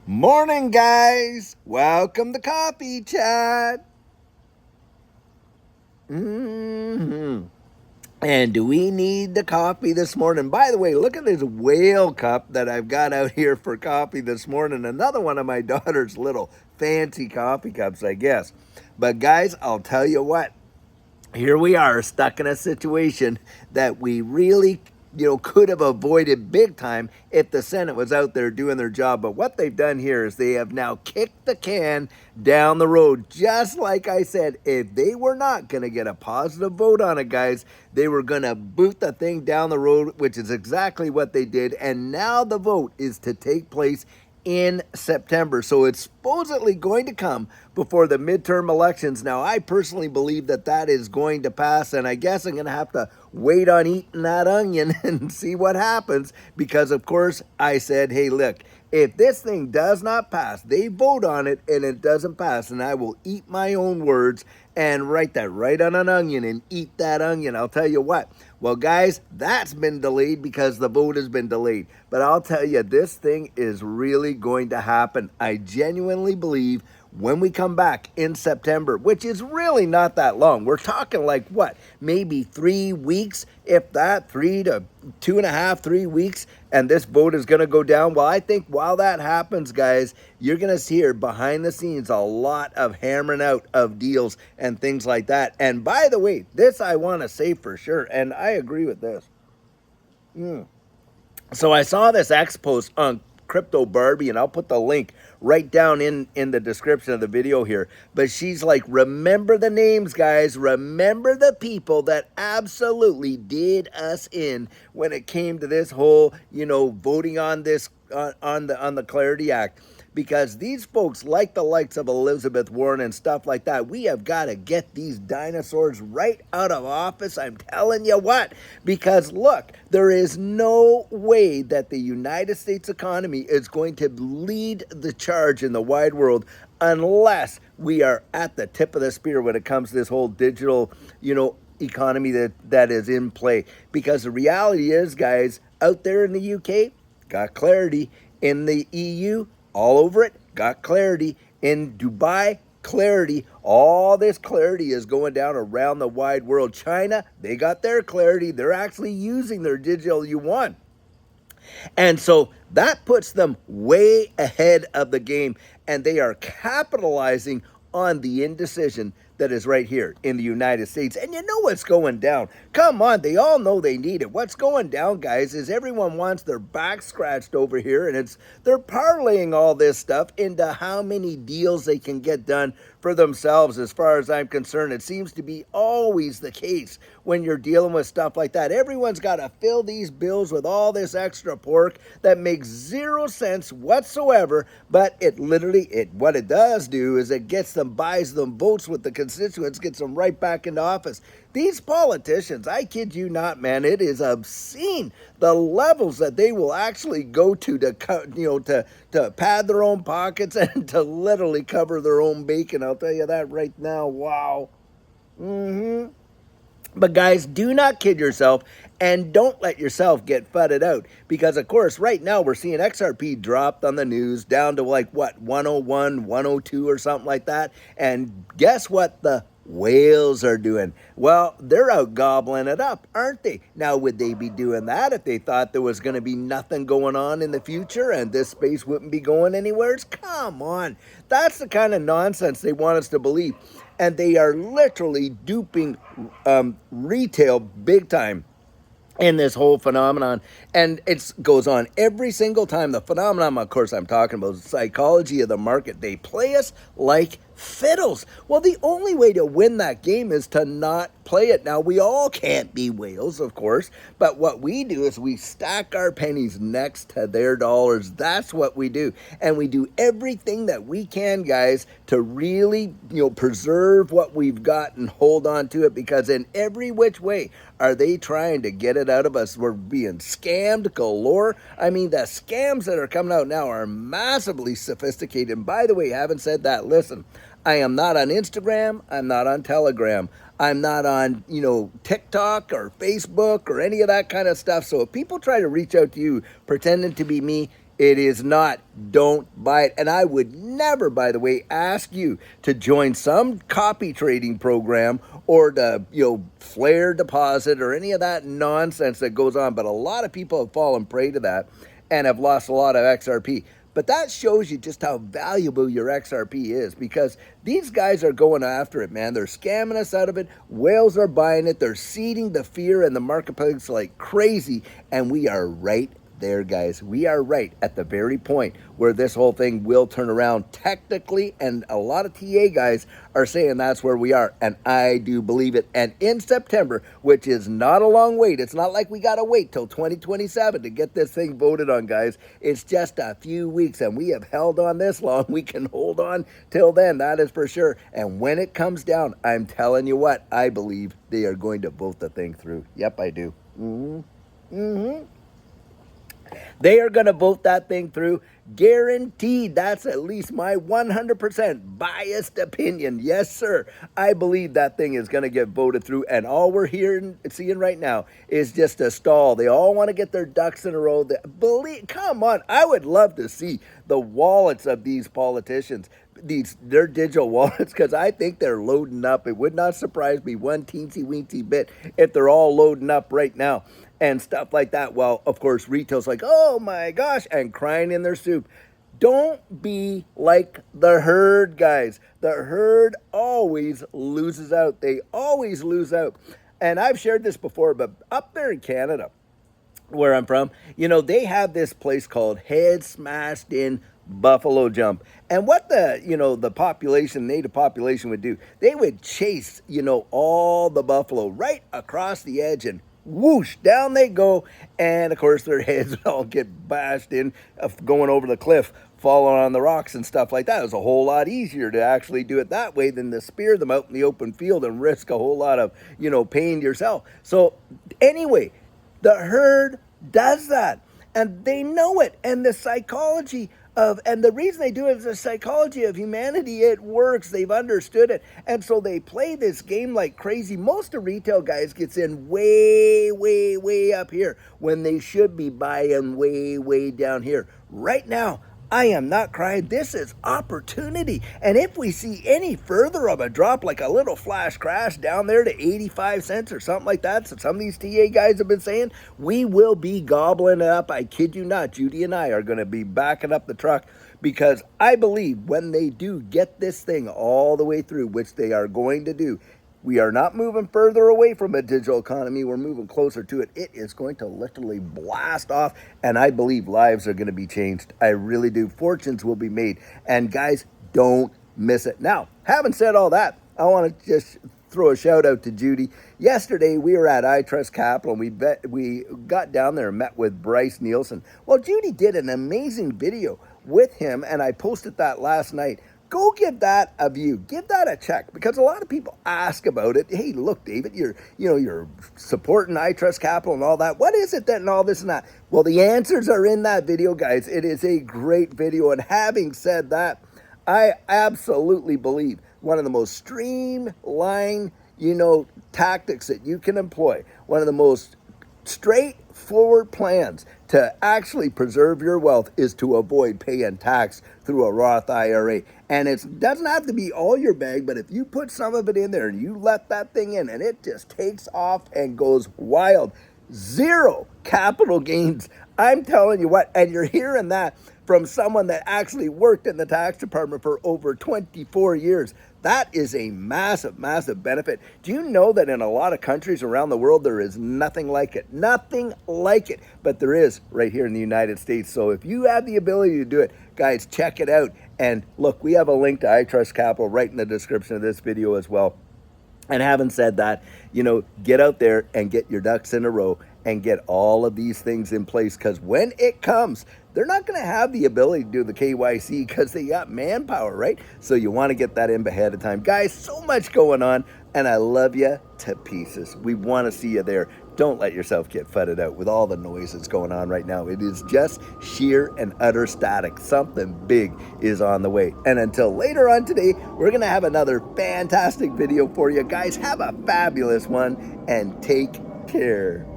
Morning, guys. Welcome to Coffee Chat. And do we need the coffee this morning? By the way, look at this whale cup that I've got out here for coffee this morning. Another one of my daughter's little fancy coffee cups, I guess. But guys, I'll tell you what. Here we are stuck in a situation that we really could have avoided big time if the Senate was out there doing their job. But what they've done here is they have now kicked the can down the road. Just like I said, if they were not going to get a positive vote on it, guys, they were going to boot the thing down the road, which is exactly what they did. And now the vote is to take place in September. So it's supposedly going to come before the midterm elections. Now, I personally believe that that is going to pass, and I guess I'm going to have to wait on eating that onion and see what happens because, of course, I said, hey, look, if this thing does not pass, they vote on it and it doesn't pass, and I will eat my own words and write that right on an onion and eat that onion. I'll tell you what. Well, guys, that's been delayed because the vote has been delayed. But I'll tell you, this thing is really going to happen. I genuinely believe when we come back in September, which is really not that long. We're talking like what, maybe 3 weeks, if that, 3 to 2.5, 3 weeks, and this vote is going to go down. Well, I think while that happens, guys, you're going to hear behind the scenes a lot of hammering out of deals and things like that. And by the way, this I want to say for sure, and I agree with this. So I saw this X post on Crypto Barbie, and I'll put the link right down in the description of the video here. But she's like, remember the names, guys. Remember the people that absolutely did us in when it came to this whole, voting on this on the Clarity Act. Because these folks, like the likes of Elizabeth Warren and stuff like that, we have got to get these dinosaurs right out of office. I'm telling you what. Because look, there is no way that the United States economy is going to lead the charge in the wide world unless we are at the tip of the spear when it comes to this whole digital, economy that is in play. Because the reality is, guys, out there in the UK, got clarity. In the EU, all over it, got clarity. In Dubai, clarity. All this clarity is going down around the wide world. China, they got their clarity. They're actually using their digital yuan. And so that puts them way ahead of the game, and they are capitalizing on the indecision that is right here in the United States. And you know what's going down. Come on, they all know they need it. What's going down, guys, is everyone wants their back scratched over here, and they're parlaying all this stuff into how many deals they can get done for themselves. As far as I'm concerned, it seems to be always the case when you're dealing with stuff like that. Everyone's got to fill these bills with all this extra pork that makes zero sense whatsoever, but what it does do is it buys them votes with the constituents, gets them right back into office. These politicians, I kid you not, man, it is obscene the levels that they will actually go to pad their own pockets and to literally cover their own bacon. I'll tell you that right now. Wow. But guys, do not kid yourself and don't let yourself get fudded out. Because, of course, right now we're seeing XRP dropped on the news down to like, what, 101, 102 or something like that. And guess what the whales are doing? Well, they're out gobbling it up, aren't they? Now, would they be doing that if they thought there was going to be nothing going on in the future and this space wouldn't be going anywhere? Come on. That's the kind of nonsense they want us to believe. And they are literally duping retail big time in this whole phenomenon. And it goes on every single time. The phenomenon, of course, I'm talking about psychology of the market. They play us like fiddles. Well, the only way to win that game is to not play it. Now, we all can't be whales, of course, but what we do is we stack our pennies next to their dollars. That's what we do. And we do everything that we can, guys, to really, preserve what we've got and hold on to it, because in every which way are they trying to get it out of us. We're being scammed galore. I mean, the scams that are coming out now are massively sophisticated. And by the way, having said that, listen, I am not on Instagram. I'm not on Telegram. I'm not on, TikTok or Facebook or any of that kind of stuff. So if people try to reach out to you pretending to be me, It is not. Don't buy it. And I would never, by the way, ask you to join some copy trading program or the, flare deposit or any of that nonsense that goes on. But a lot of people have fallen prey to that and have lost a lot of XRP. But that shows you just how valuable your XRP is, because these guys are going after it, man. They're scamming us out of it. Whales are buying it. They're seeding the fear in the marketplace like crazy. And we are right there, guys. We are right at the very point where this whole thing will turn around technically, and a lot of TA guys are saying that's where we are, and I do believe it. And in September, which is not a long wait, it's not like we got to wait till 2027 to get this thing voted on, guys. It's just a few weeks, and we have held on this long. We can hold on till then, that is for sure. And when it comes down, I'm telling you what, I believe they are going to vote the thing through. Yep, I do. They are going to vote that thing through, guaranteed. That's at least my 100% biased opinion. Yes, sir. I believe that thing is going to get voted through, and all we're seeing right now is just a stall. They all want to get their ducks in a row. Come on, I would love to see the wallets of these politicians, their digital wallets, because I think they're loading up. It would not surprise me one teensy-weensy bit if they're all loading up right now and stuff like that. Well, of course, retail's like, oh my gosh, and crying in their soup. Don't be like the herd, guys. The herd always loses out. They always lose out. And I've shared this before, but up there in Canada, where I'm from, they have this place called Head Smashed In Buffalo Jump. And what the population, native population would do, they would chase, all the buffalo right across the edge, and whoosh, down they go. And of course, their heads all get bashed in, going over the cliff, falling on the rocks and stuff like that. It was a whole lot easier to actually do it that way than to spear them out in the open field and risk a whole lot of, pain to yourself. So anyway, the herd does that, and they know it. And the psychology and the reason they do it is the psychology of humanity. It works. They've understood it. And so they play this game like crazy. Most of retail guys gets in way, way, way up here when they should be buying way, way down here. Right now, I am not crying. This is opportunity. And if we see any further of a drop, like a little flash crash down there to 85 cents or something like that, so some of these TA guys have been saying, we will be gobbling it up. I kid you not. Judy and I are going to be backing up the truck, because I believe when they do get this thing all the way through, which they are going to do, we are not moving further away from a digital economy. We're moving closer to it. It is going to literally blast off, and I believe lives are going to be changed. I really do. Fortunes will be made. And guys, don't miss it. Now, having said all that, I want to just throw a shout out to Judy. Yesterday, we were at iTRUST Capital, and we got down there and met with Bryce Nielsen. Well, Judy did an amazing video with him, and I posted that last night. Go give that a view. Give that a check, because a lot of people ask about it. Hey, look, David, you're supporting iTRUST Capital and all that. What is it that and all this and that? Well, the answers are in that video, guys. It is a great video. And having said that, I absolutely believe one of the most streamlined, tactics that you can employ, one of the most straightforward plans to actually preserve your wealth, is to avoid paying tax through a Roth IRA. And it doesn't have to be all your bag, but if you put some of it in there and you let that thing in and it just takes off and goes wild, zero capital gains. I'm telling you what, and you're hearing that from someone that actually worked in the tax department for over 24 years. That is a massive, massive benefit. Do you know that in a lot of countries around the world, there is nothing like it? Nothing like it. But there is right here in the United States. So if you have the ability to do it, guys, check it out. And look, we have a link to iTRUST Capital right in the description of this video as well. And having said that, get out there and get your ducks in a row and get all of these things in place, because when it comes, they're not going to have the ability to do the KYC because they got manpower, right? So you want to get that in ahead of time. Guys, so much going on, and I love you to pieces. We want to see you there. Don't let yourself get fudded out with all the noise that's going on right now. It is just sheer and utter static. Something big is on the way. And until later on today, we're going to have another fantastic video for you. Guys, have a fabulous one and take care.